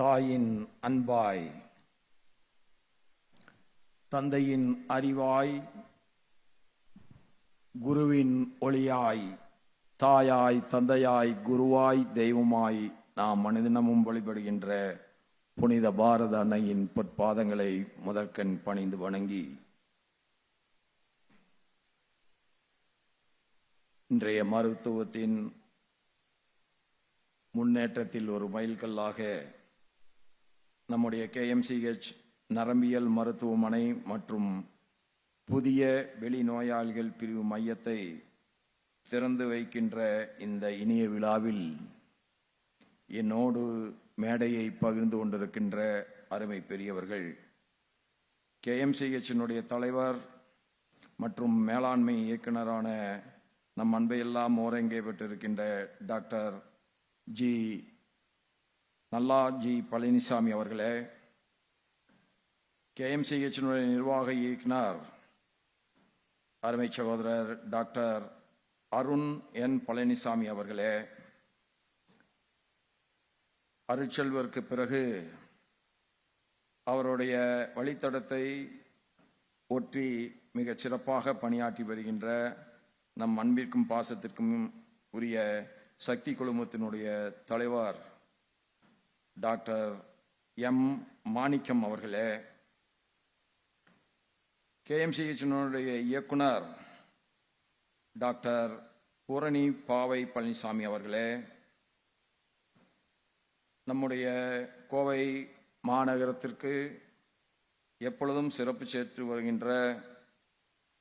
தாயின் அன்பாய், தந்தையின் அறிவாய், குருவின் ஒளியாய், தாயாய், தந்தையாய், குருவாய், தெய்வமாய் நாம் மனிதனமும் வழிபடுகின்ற புனித பாரத அன்னையின் பொற்பாதங்களை முதற்கண் பணிந்து வணங்கி, இன்றைய மருத்துவத்தின் முன்னேற்றத்தில் ஒரு மைல்கல்லாக நம்முடைய KMCH நரம்பியல் மருத்துவமனை மற்றும் புதிய வெளிநோயாளிகள் பிரிவு மையத்தை திறந்து வைக்கின்ற இந்த இனிய விழாவில் என்னோடு மேடையை பகிர்ந்து கொண்டிருக்கின்ற அருமை பெரியவர்கள், KMCH தலைவர் மற்றும் மேலாண்மை இயக்குநரான நம் அன்பையெல்லாம் ஓரங்கே பெற்றிருக்கின்ற டாக்டர் நல்லா பழனிசாமி அவர்களே, KMCH நிர்வாக இயக்குனர் அருமை சகோதரர் டாக்டர் அருண் பழனிசாமி அவர்களே, அருட்செல்வருக்கு பிறகு அவருடைய வழித்தடத்தை ஒற்றி மிகச் சிறப்பாக பணியாற்றி வருகின்ற நம் அன்பிற்கும் பாசத்திற்கும் உரிய சக்தி குழுமத்தினுடைய தலைவர் டாக்டர் மாணிக்கம் அவர்களே, KMCH இயக்குனர் டாக்டர் பூரணி பாவை பழனிசாமி அவர்களே, நம்முடைய கோவை மாநகரத்திற்கு எப்பொழுதும் சிறப்பு சேர்த்து வருகின்ற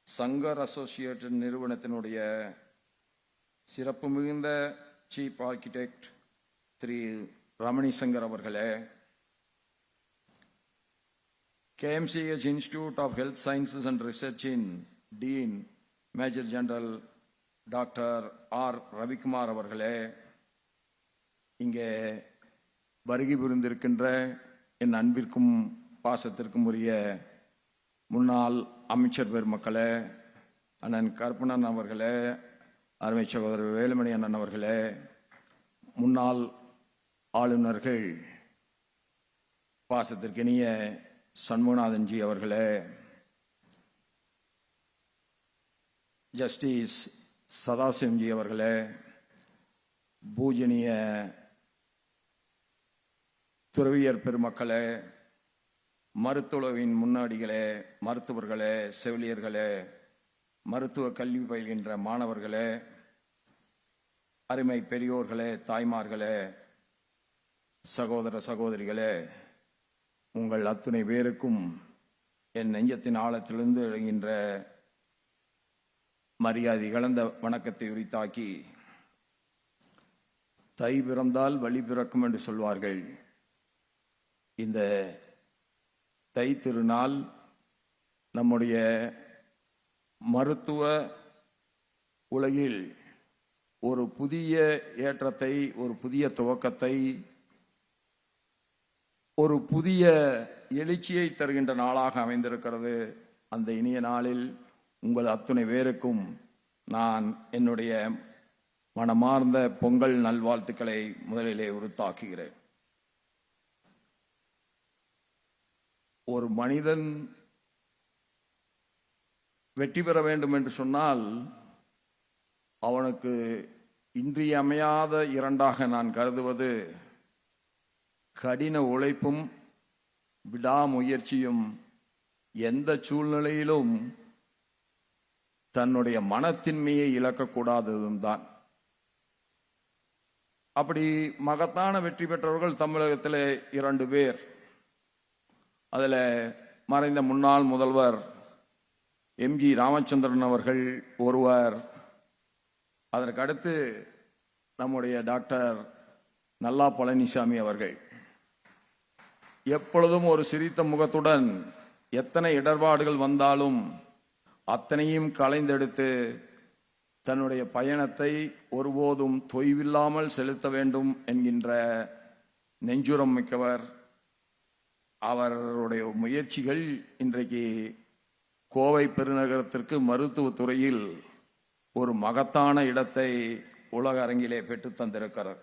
சங்கர் அசோசியேட்டட் நிறுவனத்தினுடைய சிறப்பு மிகுந்த சீஃப் ஆர்கிடெக்ட் திரு ரமணி சங்கர் அவர்களே, KMCH institute of health sciences and ரிசர்ச்சின் dean major general doctor Ravikumar அவர்களே, இங்கே வருகை புரிந்திருக்கின்ற என் அன்பிற்கும் பாசத்திற்கும் உரிய முன்னாள் அமைச்சர் பெருமக்களே, அண்ணன் கருப்பணன் அவர்களே, அருமை சகோதரர் வேலுமணி அண்ணன் அவர்களே, முன்னாள் ஆளுநர்கள் பாசத்திற்கினிய சண்முகநாதன்ஜி அவர்களே, ஜஸ்டிஸ் சதாசிவம்ஜி அவர்களே, பூஜனீய துறவியர் பெருமக்களே, மருத்துவவின் முன்னாடிகளே, மருத்துவர்களே, செவிலியர்களே, மருத்துவ கல்வி பயில்கின்ற மாணவர்களே, அருமை பெரியோர்களே, தாய்மார்களே, சகோதர சகோதரிகளே, உங்கள் அத்துணை பேருக்கும் என் நெஞ்சத்தின் ஆழத்திலிருந்து எழுகின்ற மரியாதை கலந்த வணக்கத்தை உரித்தாக்கி, தை பிறந்தால் வழி பிறக்கும் என்று சொல்வார்கள். இந்த தை திருநாள் நம்முடைய மருத்துவ உலகில் ஒரு புதிய ஏற்றத்தை, ஒரு புதிய துவக்கத்தை, ஒரு புதிய எழுச்சியை தருகின்ற நாளாக அமைந்திருக்கிறது. அந்த இனிய நாளில் உங்கள் அத்துணை பேருக்கும் நான் என்னுடைய மனமார்ந்த பொங்கல் நல்வாழ்த்துக்களை முதலிலே உரித்தாக்குகிறேன். ஒரு மனிதன் வெற்றி பெற வேண்டும் என்று சொன்னால் அவனுக்கு இன்றியமையாத இரண்டாக நான் கருதுவது கடின உழைப்பும் விடாமுயற்சியும், எந்த சூழ்நிலையிலும் தன்னுடைய மனத்தின்மையை இழக்கக்கூடாததும் தான். அப்படி மகத்தான வெற்றி பெற்றவர்கள் தமிழகத்தில் 2 பேர். அதில் மறைந்த முன்னாள் முதல்வர் MG ராமச்சந்திரன் அவர்கள் ஒருவர். அதற்கடுத்து நம்முடைய டாக்டர் நல்லா பழனிசாமி அவர்கள். எப்பொழுதும் ஒரு சிரித்த முகத்துடன் எத்தனை இடர்பாடுகள் வந்தாலும் அத்தனையும் களைந்தெடுத்து தன்னுடைய பயணத்தை ஒருபோதும் தொய்வில்லாமல் செலுத்த வேண்டும் என்கின்ற நெஞ்சுரம் மிக்கவர். அவருடைய முயற்சிகள் இன்றைக்கு கோவை பெருநகரத்திற்கு மருத்துவத்துறையில் ஒரு மகத்தான இடத்தை உலக அரங்கிலே பெற்று தந்திருக்கிறார்.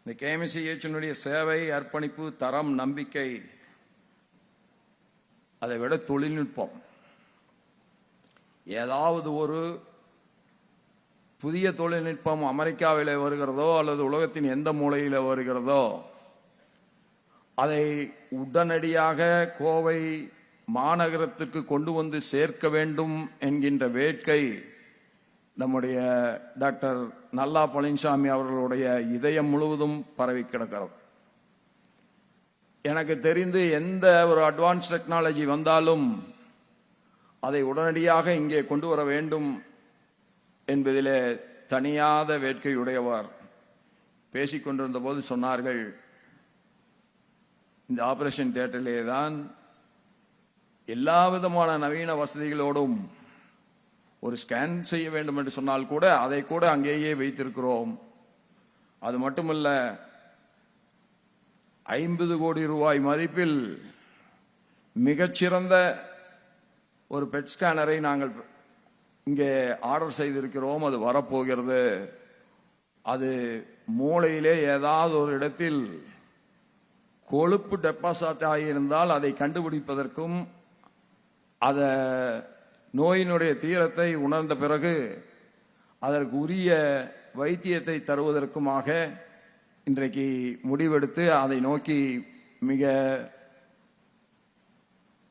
இந்த கேஎம்சிஹெச்சினுடைய சேவை, அர்ப்பணிப்பு, தரம், நம்பிக்கை, அதை விட தொழில்நுட்பம். ஏதாவது ஒரு புதிய தொழில்நுட்பம் அமெரிக்காவில் வருகிறதோ அல்லது உலகத்தின் எந்த மூலையில் வருகிறதோ அதை உடனடியாக கோவை மாநகரத்திற்கு கொண்டு வந்து சேர்க்க வேண்டும் என்கின்ற வேட்கை நம்முடைய டாக்டர் நல்லா பழனிசாமி அவர்களுடைய இதயம் முழுவதும் பரவி கிடக்கிறது. எனக்கு தெரிந்து எந்த ஒரு அட்வான்ஸ் டெக்னாலஜி வந்தாலும் அதை உடனடியாக இங்கே கொண்டு வர வேண்டும் என்பதிலே தனியாத வேட்கையுடையவர். பேசிக்கொண்டிருந்த போது சொன்னார்கள், இந்த ஆபரேஷன் தியேட்டரிலே தான் எல்லா விதமான நவீன வசதிகளோடும் ஒரு ஸ்கேன் செய்ய வேண்டும் என்று சொன்னால் கூட அதை கூட அங்கேயே வைத்திருக்கிறோம். அது மட்டுமல்ல, 50 கோடி ரூபாய் மதிப்பில் மிகச்சிறந்த ஒரு பெட் ஸ்கேனரை நாங்கள் இங்கே ஆர்டர் செய்திருக்கிறோம். அது வரப்போகிறது. அது மூளையிலே ஏதாவது ஒரு இடத்தில் கொழுப்பு டெபாசிட் ஆகியிருந்தால் அதை கண்டுபிடிப்பதற்கும் அத நோயினுடைய தீரத்தை உணர்ந்த பிறகு அதற்கு உரிய வைத்தியத்தை தருவதற்குமாக இன்றைக்கு முடிவெடுத்து அதை நோக்கி மிக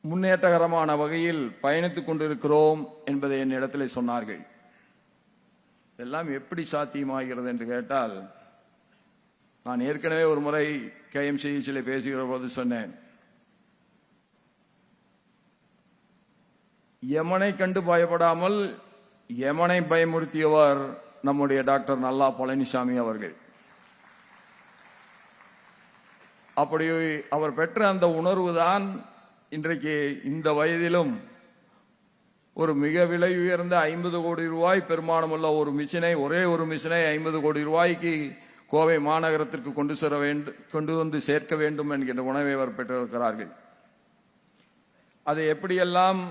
முன்னேற்றகரமான வகையில் பயணித்துக் கொண்டிருக்கிறோம் என்பதை என்னிடத்தில் சொன்னார்கள். இதெல்லாம் எப்படி சாத்தியமாகிறது என்று கேட்டால், நான் ஏற்கனவே ஒரு முறை கேஎம்சிஹெச்சில் பேசுகிற போது சொன்னேன், யமனை கண்டு பயப்படாமல் யமனை பயமுறுத்தியவர் நம்முடைய டாக்டர் நல்லா பழனிசாமி அவர்கள். அப்படி அவர் பெற்ற அந்த உணர்வு தான் இன்றைக்கு இந்த வயதிலும் ஒரு மிக விலை உயர்ந்த 50 கோடி ரூபாய் பெருமானமுள்ள ஒரு மிஷினை, ஒரே ஒரு மிஷினை 50 கோடி ரூபாய்க்கு கோவை மாநகரத்திற்கு கொண்டு வந்து சேர்க்க வேண்டும் என்கின்ற உணவை அவர் பெற்றிருக்கிறார்கள். அது எப்படியெல்லாம்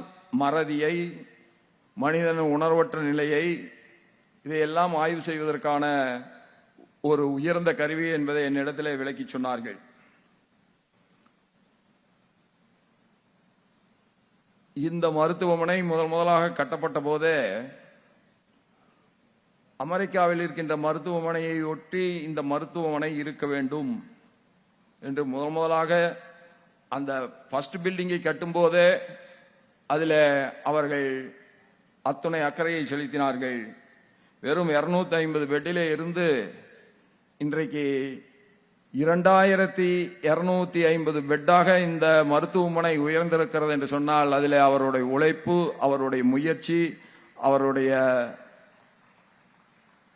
மறதியை, மனிதன் உணர்வற்ற நிலையை, இதையெல்லாம் ஆய்வு செய்வதற்கான ஒரு உயர்ந்த கருவி என்பதை என்னிடத்திலே விளக்கி சொன்னார்கள். இந்த மருத்துவமனை முதலாக கட்டப்பட்ட போதே அமெரிக்காவில் இருக்கின்ற மருத்துவமனையை ஒட்டி இந்த மருத்துவமனை இருக்க வேண்டும் என்று முதலாக அந்த ஃபர்ஸ்ட் பில்டிங்கை கட்டும் போதே அதில் அவர்கள் அத்துணை அக்கறையை செலுத்தினார்கள். வெறும் 250 பெட்டிலே இருந்து இன்றைக்கு 2250 பெட்டாக இந்த மருத்துவமனை உயர்ந்திருக்கிறது என்று சொன்னால் அதில் அவருடைய உழைப்பு, அவருடைய முயற்சி, அவருடைய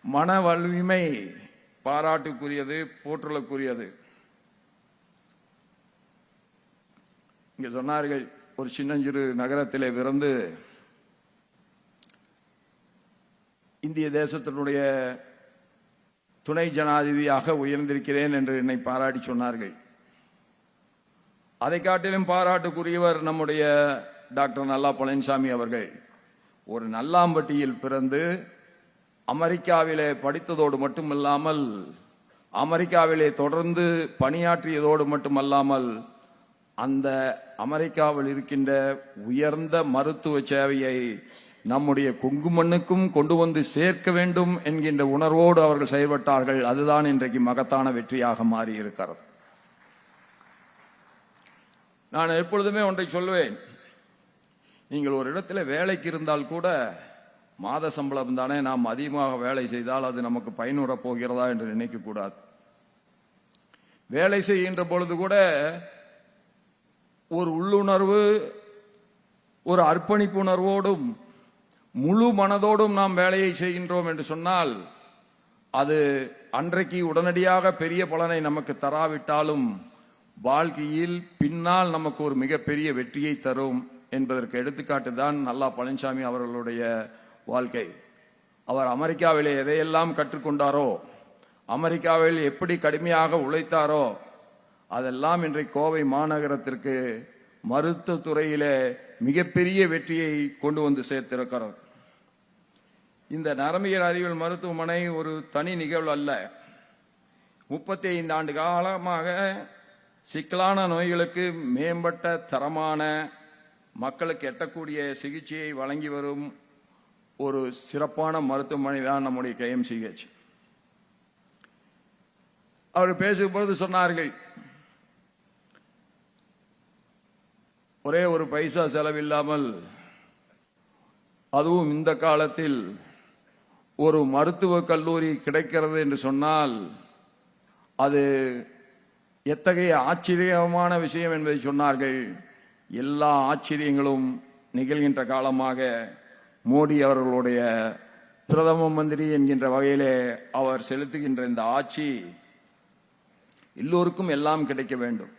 மன வலிமை பாராட்டுக்குரியது, போற்றுதலுக்குரியது. இங்க சொன்னார்கள், ஒரு சின்னஞ்சிறு நகரத்திலே பிறந்து இந்திய தேசத்தினுடைய துணை ஜனாதிபதியாக உயர்ந்திருக்கிறேன் என்று என்னை பாராட்டி சொன்னார்கள். அதை காட்டிலும் பாராட்டுக்குரியவர் நம்முடைய டாக்டர் நல்லா பழனிசாமி அவர்கள். ஒரு நல்லாம்பட்டியில் பிறந்து அமெரிக்காவிலே படித்ததோடு மட்டுமல்லாமல், அமெரிக்காவிலே தொடர்ந்து பணியாற்றியதோடு மட்டுமல்லாமல், அந்த அமெரிக்காவில் இருக்கின்ற உயர்ந்த மருத்துவ சேவையை நம்முடைய கொங்கு மண்ணுக்கும் கொண்டு வந்து சேர்க்க வேண்டும் என்கின்ற உணர்வோடு அவர்கள் செயல்பட்டார்கள். அதுதான் இன்றைக்கு மகத்தான வெற்றியாக மாறி இருக்கிறது. நான் எப்பொழுதுமே ஒன்றை சொல்வேன், நீங்கள் ஒரு இடத்துல வேலைக்கு இருந்தால் கூட மாத சம்பளம் தானே, நாம் அதிகமாக வேலை செய்தால் அது நமக்கு பயனுற போகிறதா என்று நினைக்க கூடாது. வேலை செய்கின்ற பொழுது கூட ஒரு உள்ளுணர்வு, ஒரு அர்ப்பணிப்பு உணர்வோடும் முழு மனதோடும் நாம் வேலையை செய்கின்றோம் என்று சொன்னால் அது அன்றைக்கு உடனடியாக பெரிய பலனை நமக்கு தராவிட்டாலும் வாழ்க்கையில் பின்னால் நமக்கு ஒரு மிகப்பெரிய வெற்றியை தரும் என்பதற்கு எடுத்துக்காட்டு தான் நல்லா பழனிசாமி அவர்களுடைய வாழ்க்கை. அவர் அமெரிக்காவிலே எதையெல்லாம் கற்றுக்கொண்டாரோ, அமெரிக்காவில் எப்படி கடுமையாக உழைத்தாரோ, அதெல்லாம் இன்றைக்கு கோவை மாநகரத்திற்கு மருத்துவ துறையிலே மிகப்பெரிய வெற்றியை கொண்டு வந்து சேர்த்திருக்கிறது. இந்த நரம்பியல் அறிவியல் மருத்துவமனை ஒரு தனி நிகழ்வு அல்ல. 35 ஆண்டு காலமாக சிக்கலான நோய்களுக்கு மேம்பட்ட தரமான மக்களுக்கு எட்டக்கூடிய சிகிச்சையை வழங்கி வரும் ஒரு சிறப்பான மருத்துவமனை தான் நம்முடைய KMCH. அவர் பேசும்போது சொன்னார்கள், ஒரே ஒரு பைசா செலவில்லாமல், அதுவும் இந்த காலத்தில் ஒரு மருத்துவக் கல்லூரி கிடைக்கிறது என்று சொன்னால் அது எத்தகைய ஆச்சரியமான விஷயம் என்பதை சொன்னார்கள். எல்லா ஆச்சரியங்களும் நிகழ்கின்ற காலமாக மோடி அவர்களுடைய பிரதம மந்திரி என்கின்ற வகையிலே அவர் செலுத்துகின்ற இந்த ஆட்சி எல்லோருக்கும் எல்லாம் கிடைக்க வேண்டும்.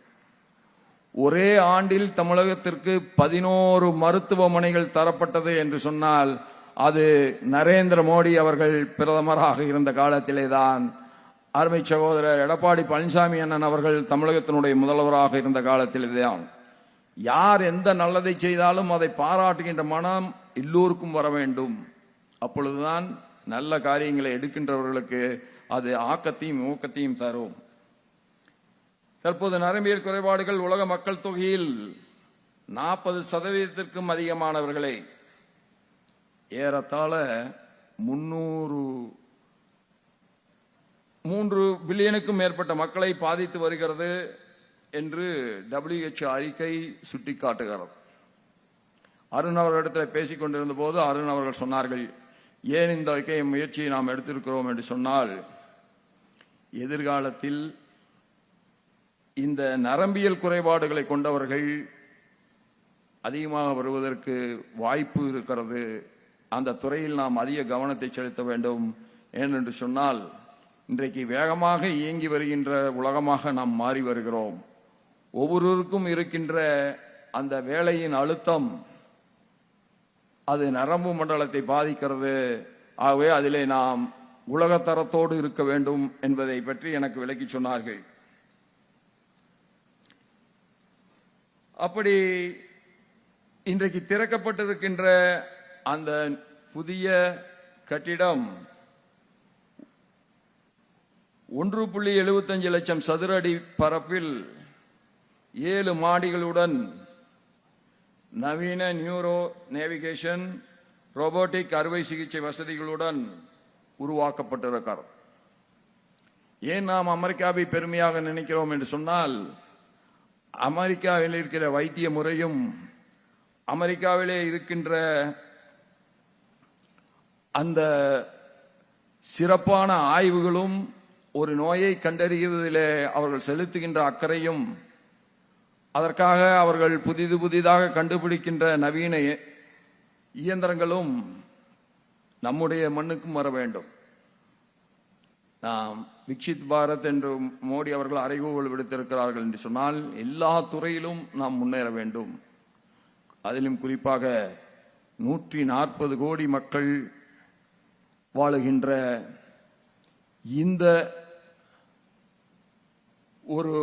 ஒரே ஆண்டில் தமிழகத்திற்கு 11 மருத்துவமனைகள் தரப்பட்டது என்று சொன்னால் அது நரேந்திர மோடி அவர்கள் பிரதமராக இருந்த காலத்திலேதான். அருமை சகோதரர் எடப்பாடி பழனிசாமி அண்ணன் அவர்கள் தமிழகத்தினுடைய முதல்வராக இருந்த காலத்திலேதான். யார் எந்த நல்லதை செய்தாலும் அதை பாராட்டுகின்ற மனம் எல்லோருக்கும் வர வேண்டும். அப்பொழுதுதான் நல்ல காரியங்களை எடுக்கின்றவர்களுக்கு அது ஆக்கத்தையும் ஊக்கத்தையும் தரும். தற்போது நரம்பியல் குறைபாடுகள் உலக மக்கள் தொகையில் 40% அதிகமானவர்களை, ஏறத்தாழ 3 பில்லியனுக்கும் மேற்பட்ட மக்களை பாதித்து வருகிறது என்று WHO அறிக்கை சுட்டிக்காட்டுகிறது. அருண் அவர்களிடத்தில் பேசிக் கொண்டிருந்த போது அருண் அவர்கள் சொன்னார்கள், ஏன் இந்த முயற்சியை நாம் எடுத்திருக்கிறோம் என்று சொன்னால், எதிர்காலத்தில் இந்த நரம்பியல் குறைபாடுகளை கொண்டவர்கள் அதிகமாக வருவதற்கு வாய்ப்பு இருக்கிறது. அந்த துறையில் நாம் அதிக கவனத்தை செலுத்த வேண்டும். ஏனென்று சொன்னால் இன்றைக்கு வேகமாக இயங்கி வருகின்ற உலகமாக நாம் மாறி வருகிறோம். ஒவ்வொருவருக்கும் இருக்கின்ற அந்த வேலையின் அழுத்தம் அது நரம்பு மண்டலத்தை பாதிக்கிறது. ஆகவே அதிலே நாம் உலகத்தரத்தோடு இருக்க வேண்டும் என்பதை பற்றி எனக்கு விளக்கி சொன்னார்கள். அப்படி இன்றைக்கு திறக்கப்பட்டிருக்கின்ற அந்த புதிய கட்டிடம் 1.75 லட்சம் சதுர அடி பரப்பில் 7 மாடிகளுடன் நவீன நியூரோ நேவிகேஷன், ரோபோட்டிக் அறுவை சிகிச்சை வசதிகளுடன் உருவாக்கப்பட்டிருக்கிறது. ஏன் நாம் அமெரிக்காவை பெருமையாக நினைக்கிறோம் என்று சொன்னால், அமெரிக்காவில் இருக்கிற வைத்திய முறையும் அமெரிக்காவிலே இருக்கின்ற அந்த சிறப்பான ஆய்வுகளும் ஒரு நோயை கண்டறிவதிலே அவர்கள் செலுத்துகின்ற அக்கறையும், அதற்காக அவர்கள் புதிதாக கண்டுபிடிக்கின்ற நவீன இயந்திரங்களும் நம்முடைய மண்ணுக்கும் வர வேண்டும். நாம் விக்ஷித் பாரத் என்று மோடி அவர்கள் அறைகூவல் விடுத்திருக்கிறார்கள் என்று சொன்னால், எல்லா துறையிலும் நாம் முன்னேற வேண்டும். அதிலும் குறிப்பாக 140 கோடி மக்கள் வாழுகின்ற இந்த ஒரு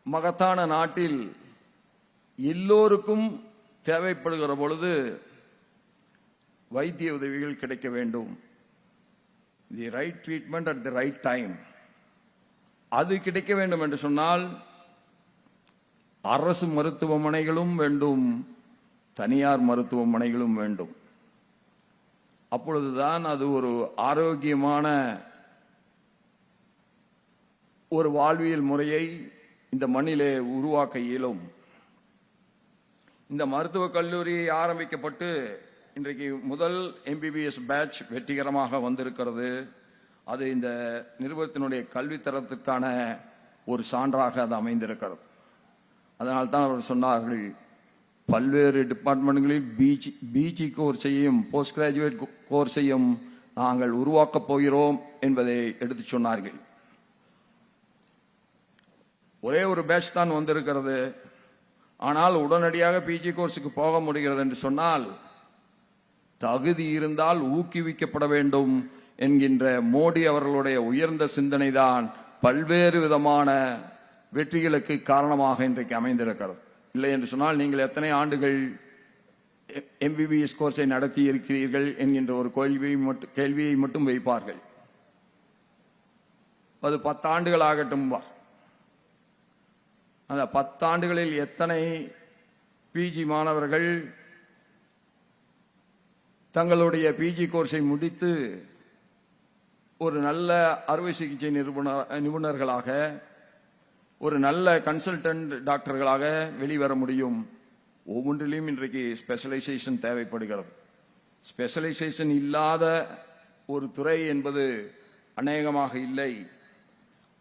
மகத்தான நாட்டில் எல்லோருக்கும் தேவைப்படுகிற பொழுது வைத்திய உதவிகள் கிடைக்க வேண்டும். The right treatment at the right time, அது கிடைக்க வேண்டும் என்று சொன்னால் அரசு மருத்துவமனைகளும் வேண்டும், தனியார் மருத்துவமனைகளும் வேண்டும். அப்பொழுதுதான் அது ஒரு ஆரோக்கியமான ஒரு வாழ்வியல் முறையை இந்த மண்ணிலே உருவாக்க இயலும். இந்த மருத்துவக் கல்லூரி ஆரம்பிக்கப்பட்டு இன்றைக்கு முதல் MBBS பேட்ச் வெற்றிகரமாக வந்திருக்கிறது. அது இந்த நிறுவனத்தினுடைய கல்வித்தரத்திற்கான ஒரு சான்றாக அது அமைந்திருக்கிறது. அதனால்தான் அவர் சொன்னார்கள், பல்வேறு டிபார்ட்மெண்ட்களில் பிஜி கோர்ஸையும் போஸ்ட் கிராஜுவேட் கோர்ஸையும் நாங்கள் உருவாக்கப் போகிறோம் என்பதை எடுத்து சொன்னார்கள். ஒரே ஒரு பேட்ச் தான் வந்திருக்கிறது. ஆனால் உடனடியாக பிஜி கோர்ஸுக்கு போக முடிகிறது என்று சொன்னால், தகுதி இருந்தால் ஊக்குவிக்கப்பட வேண்டும் என்கின்ற மோடி அவர்களுடைய உயர்ந்த சிந்தனை தான் பல்வேறு விதமான வெற்றிகளுக்கு காரணமாக இன்றைக்கு அமைந்திருக்கிறது. இல்லை என்று சொன்னால், நீங்கள் எத்தனை ஆண்டுகள் MBBS கோர்ஸை நடத்தி இருக்கிறீர்கள் என்கின்ற ஒரு கேள்வியை மட்டும் வைப்பார்கள். அது 10 ஆண்டுகள் ஆகட்டும். அந்த 10 ஆண்டுகளில் எத்தனை பிஜி மாணவர்கள் தங்களுடைய பிஜி கோர்ஸை முடித்து ஒரு நல்ல அறுவை சிகிச்சை நிபுணர்களாக, ஒரு நல்ல கன்சல்டன்ட் டாக்டர்களாக வெளிவர முடியும்? ஒவ்வொன்றிலும் இன்றைக்கு ஸ்பெஷலைசேஷன் தேவைப்படுகிறது. ஸ்பெஷலைசேஷன் இல்லாத ஒரு துறை என்பது அநேகமாக இல்லை.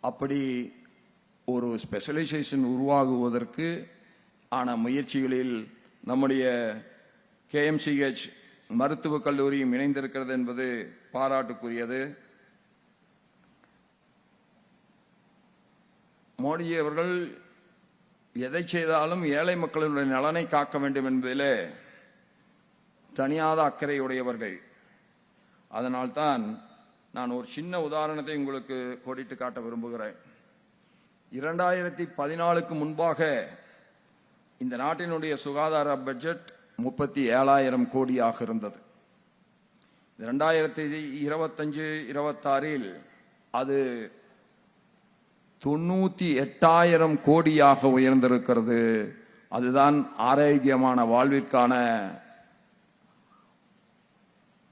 அப்படி ஒரு ஸ்பெஷலைசேஷன் உருவாகுவதற்கு ஆன முயற்சிகளில் நம்முடைய KMCH மருத்துவக் கல்லூரியும் இணைந்திருக்கிறது என்பது பாராட்டுக்குரியது. மோடி அவர்கள் எதை செய்தாலும் ஏழை மக்களுடைய நலனை காக்க வேண்டும் என்பதிலே தனியாத அக்கறையுடையவர்கள். அதனால்தான் நான் ஒரு சின்ன உதாரணத்தை உங்களுக்கு கோடிட்டு காட்ட விரும்புகிறேன். 2014க்கு முன்பாக இந்த நாட்டினுடைய சுகாதார பட்ஜெட் 37,000 கோடியாக இருந்தது. 2025-26 அது 98,000 கோடியாக உயர்ந்திருக்கிறது. அதுதான் ஆரோக்கியமான வாழ்விற்கான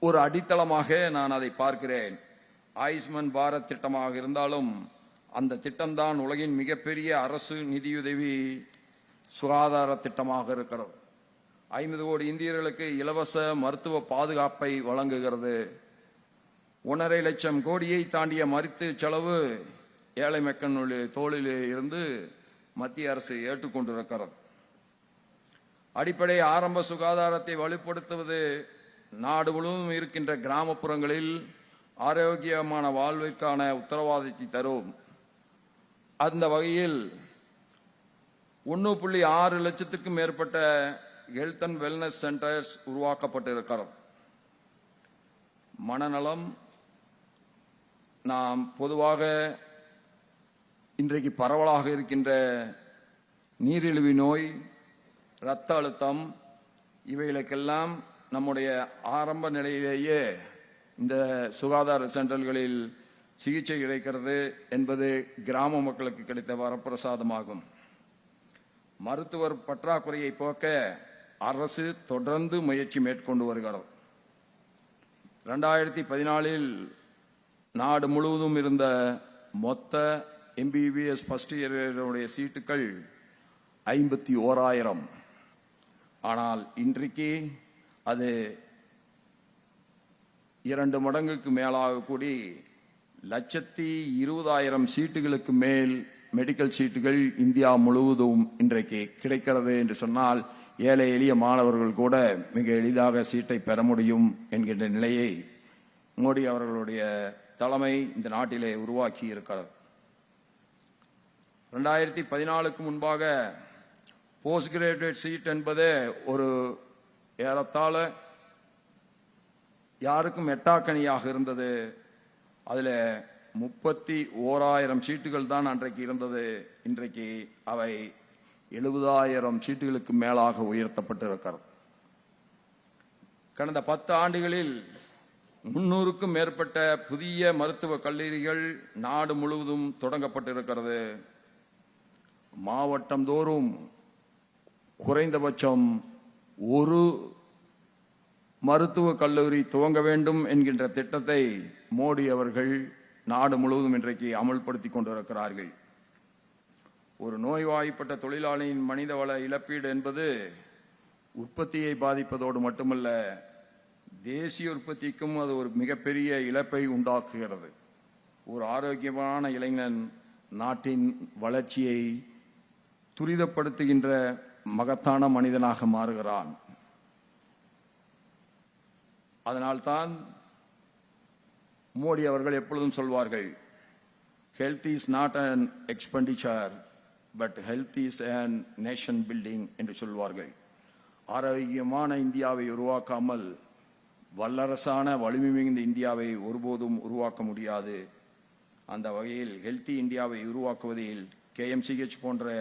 ஒரு அடித்தளமாக நான் அதை பார்க்கிறேன். ஆயுஷ்மான் பாரத் திட்டமாக இருந்தாலும் அந்த திட்டம்தான் உலகின் மிகப்பெரிய அரசு நிதியுதவி சுகாதார திட்டமாக இருக்கிறது. 50 கோடி இந்தியர்களுக்கு இலவச மருத்துவ பாதுகாப்பை வழங்குகிறது. 1.5 லட்சம் கோடியை தாண்டிய மருத்துவ செலவு ஏழை மக்களுடைய தோளிலே இருந்து மத்திய அரசு ஏற்றுக்கொண்டிருக்கிறது. அடிப்படை ஆரம்ப சுகாதாரத்தை வலுப்படுத்துவது நாடு முழுவதும் இருக்கின்ற கிராமப்புறங்களில் ஆரோக்கியமான வாழ்விற்கான உத்தரவாதத்தை தரும். அந்த வகையில் 1.6 லட்சத்துக்கும் மேற்பட்ட ஹெல்த் அண்ட் வெல்னஸ் சென்டர்ஸ் உருவாக்கப்பட்டிருக்கிறது. மனநலம் நாம் பொதுவாக இன்றைக்கு பரவலாக இருக்கின்ற நீரிழிவு நோய், இரத்த அழுத்தம், இவைகளுக்கெல்லாம் நம்முடைய ஆரம்ப நிலையிலேயே இந்த சுகாதார சென்டர்களில் சிகிச்சை கிடைக்கிறது என்பது கிராம மக்களுக்கு கிடைத்த வரப்பிரசாதமாகும். மருத்துவர் பற்றாக்குறையை போக்க அரசு தொடர்ந்து முயற்சி மேற்கொண்டு வருகிறது. 2014 நாடு முழுவதும் இருந்த மொத்த MBBS ஃபர்ஸ்ட் இயருடைய சீட்டுகள் 51,000. ஆனால் இன்றைக்கு அது 2 மடங்குக்கு மேலாக கூடி 120,000 சீட்டுகளுக்கு மேல் மெடிக்கல் சீட்டுகள் இந்தியா முழுவதும் இன்றைக்கு கிடைக்கிறது என்று சொன்னால் ஏழை எளிய மாணவர்கள் கூட மிக எளிதாக சீட்டை பெற முடியும் என்கின்ற நிலையை மோடி அவர்களுடைய தலைமை இந்த நாட்டிலே உருவாக்கி இருக்கிறது. 2014க்கு முன்பாக போஸ்ட் கிராஜுவேட் சீட் என்பதே ஒரு ஏறத்தாழ யாருக்கும் எட்டாக்கணியாக இருந்தது. அதில் 31,000 சீட்டுகள் தான் அன்றைக்கு இருந்தது. இன்றைக்கு அவை 70,000 சீட்டுகளுக்கு மேலாக உயர்த்தப்பட்டிருக்கிறது. கடந்த 10 ஆண்டுகளில் 300க்கும் மேற்பட்ட புதிய மருத்துவக் கல்லூரிகள் நாடு முழுவதும் தொடங்கப்பட்டிருக்கிறது. மாவட்டம் தோறும் குறைந்தபட்சம் ஒரு மருத்துவக் கல்லூரி துவங்க வேண்டும் என்கின்ற திட்டத்தை மோடி அவர்கள் நாடு முழுவதும் இன்றைக்கு அமல்படுத்திக் கொண்டிருக்கிறார்கள். ஒரு நோய்வாய்ப்பட்ட தொழிலாளியின் மனிதவள இழப்பீடு என்பது உற்பத்தியை பாதிப்பதோடு மட்டுமல்ல, தேசிய உற்பத்திக்கும் அது ஒரு மிகப்பெரிய இழப்பை உண்டாக்குகிறது. ஒரு ஆரோக்கியமான இளைஞன் நாட்டின் வளர்ச்சியை துரிதப்படுத்துகின்ற மகத்தான மனிதனாக மாறுகிறான். அதனால்தான் மோடி அவர்கள் எப்பொழுதும் சொல்வார்கள், health is not an expenditure but health is an nation building என்று சொல்வார்கள். ஆரோக்கியமான இந்தியாவை உருவாக்காமல் வல்லரசான வலிமை மிகுந்த இந்தியாவை ஒருபோதும் உருவாக்க முடியாது. அந்த வகையில் ஹெல்த்தி இந்தியாவை உருவாக்குவதில் KMCH போன்ற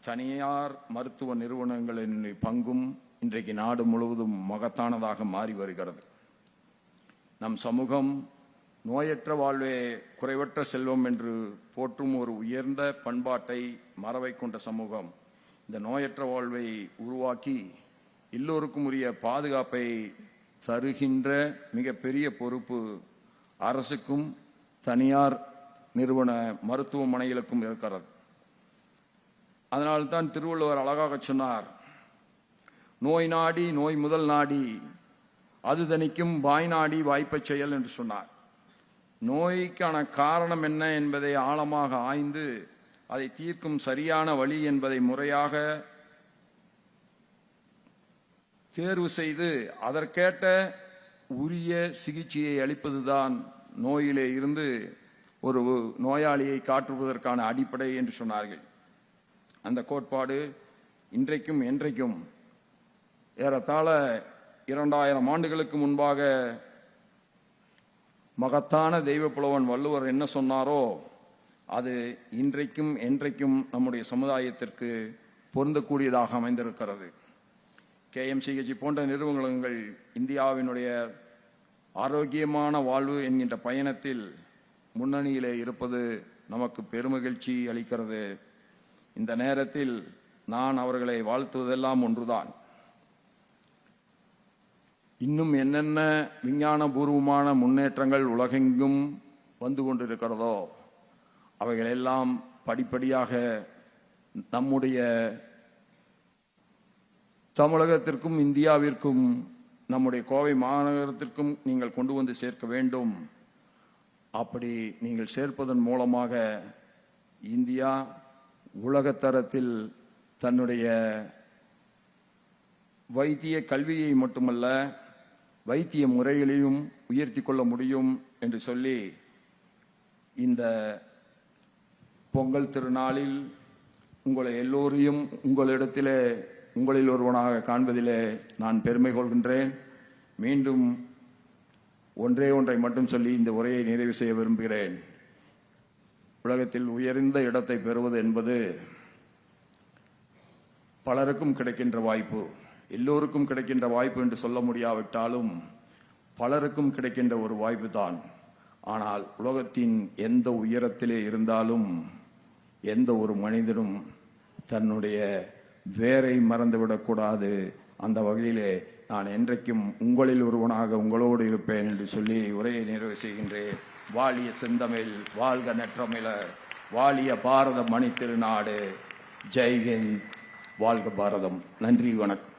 தனியார் மருத்துவ நிறுவனங்களின் பங்கும் இன்றைக்கு நாடு முழுவதும் மகத்தானதாக மாறி வருகிறது. நம் சமூகம் நோயற்ற வாழ்வே குறைவற்ற செல்வம் என்று போற்றும் ஒரு உயர்ந்த பண்பாட்டை மறவை கொண்ட சமூகம் இந்த நோயற்ற வாழ்வை உருவாக்கி எல்லோருக்கும் உரிய பாதுகாப்பை தருகின்ற மிகப்பெரிய பொறுப்பு அரசுக்கும் தனியார் நிறுவன மருத்துவமனைகளுக்கும் இருக்கிறது. அதனால்தான் திருவள்ளுவர் அழகாக சொன்னார், நோய் நாடி நோய் முதல் நாடி அது தணிக்கும் வாய் நாடி வாய்ப்பச் செயல் என்று சொன்னார். நோய்க்கான காரணம் என்ன என்பதை ஆழமாக ஆய்ந்து அதை தீர்க்கும் சரியான வழி என்பதை முறையாக தேர்வு செய்து அதற்கேற்ற உரிய சிகிச்சையை அளிப்பதுதான் நோயிலே இருந்து ஒரு நோயாளியை காட்டுவதற்கான அடிப்படை என்று சொன்னார்கள். அந்த கோட்பாடு இன்றைக்கும் என்றைக்கும் ஏறத்தாழ 2000 ஆண்டுகளுக்கு முன்பாக மகத்தான தெய்வ புலவன் வள்ளுவர் என்ன சொன்னாரோ அது இன்றைக்கும் என்றைக்கும் நம்முடைய சமுதாயத்திற்கு பொருந்தக்கூடியதாக அமைந்திருக்கிறது. KMCH போன்ற நிறுவனங்கள் இந்தியாவினுடைய ஆரோக்கியமான வாழ்வு என்கின்ற பயணத்தில் முன்னணியிலே இருப்பது நமக்கு பெருமகிழ்ச்சி அளிக்கிறது. இந்த நேரத்தில் நான் அவர்களை வாழ்த்துவதெல்லாம் ஒன்றுதான். இன்னும் என்னென்ன விஞ்ஞானபூர்வமான முன்னேற்றங்கள் உலகெங்கும் வந்து கொண்டிருக்கிறதோ அவைகளெல்லாம் படிப்படியாக நம்முடைய தமிழகத்திற்கும் இந்தியாவிற்கும் நம்முடைய கோவை மாநகரத்திற்கும் நீங்கள் கொண்டு வந்து சேர்க்க வேண்டும். அப்படி நீங்கள் சேர்ப்பதன் மூலமாக இந்தியா உலகத்தரத்தில் தன்னுடைய வைத்திய கல்வியை மட்டுமல்ல வைத்திய முறைகளையும் உயர்த்தி கொள்ள முடியும் என்று சொல்லி இந்த பொங்கல் திருநாளில் உங்களை எல்லோரையும் உங்களில் ஒருவனாக காண்பதிலே நான் பெருமை கொள்கின்றேன். மீண்டும் ஒன்றை மட்டும் சொல்லி இந்த உரையை நிறைவு செய்ய விரும்புகிறேன். உலகத்தில் உயர்ந்த இடத்தை பெறுவது என்பது பலருக்கும் கிடைக்கின்ற வாய்ப்பு, எல்லோருக்கும் கிடைக்கின்ற வாய்ப்பு என்று சொல்ல முடியாவிட்டாலும் பலருக்கும் கிடைக்கின்ற ஒரு வாய்ப்பு தான். ஆனால் உலகத்தின் எந்த உயரத்திலே இருந்தாலும் எந்த ஒரு மனிதனும் தன்னுடைய வேரை மறந்துவிடக்கூடாது. அந்த வகையிலே நான் என்றைக்கும் உங்களில் ஒருவனாக உங்களோடு இருப்பேன் என்று சொல்லி உரையை நிறைவு செய்கின்றேன். வாழிய செந்தமிழ், வாழ்க நற்றமிழர், வாழிய பாரத மணி திருநாடு, ஜெய்ஹிந்த், வாழ்க பாரதம். நன்றி, வணக்கம்.